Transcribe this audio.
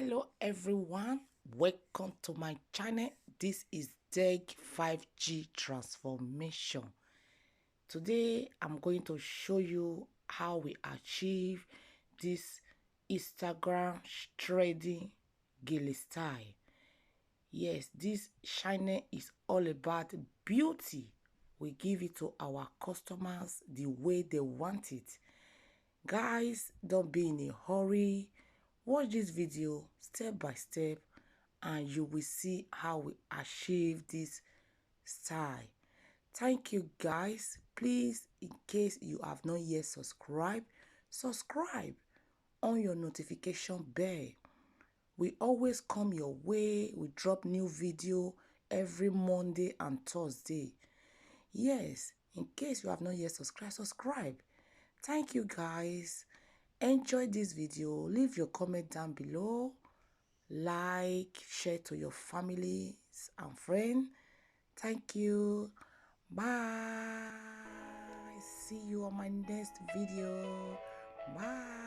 Hello everyone, welcome to my channel. This is Deg 5G transformation. Today I'm going to show you how we achieve this Instagram trading Gele style. Yes, this channel is all about beauty. We give it to our customers the way they want it. Guys, don't be in a hurry. Watch this video step by step and you will see how we achieve this style. Thank you guys. Please, in case you have not yet subscribed, subscribe on your notification bell. We always come your way. We drop new video every Monday and Thursday. Yes, in case you have not yet subscribed, subscribe. Thank you guys. Enjoy this video. Leave your comment down below. Like, share to your families and friends. Thank you. Bye. See you on my next video. Bye.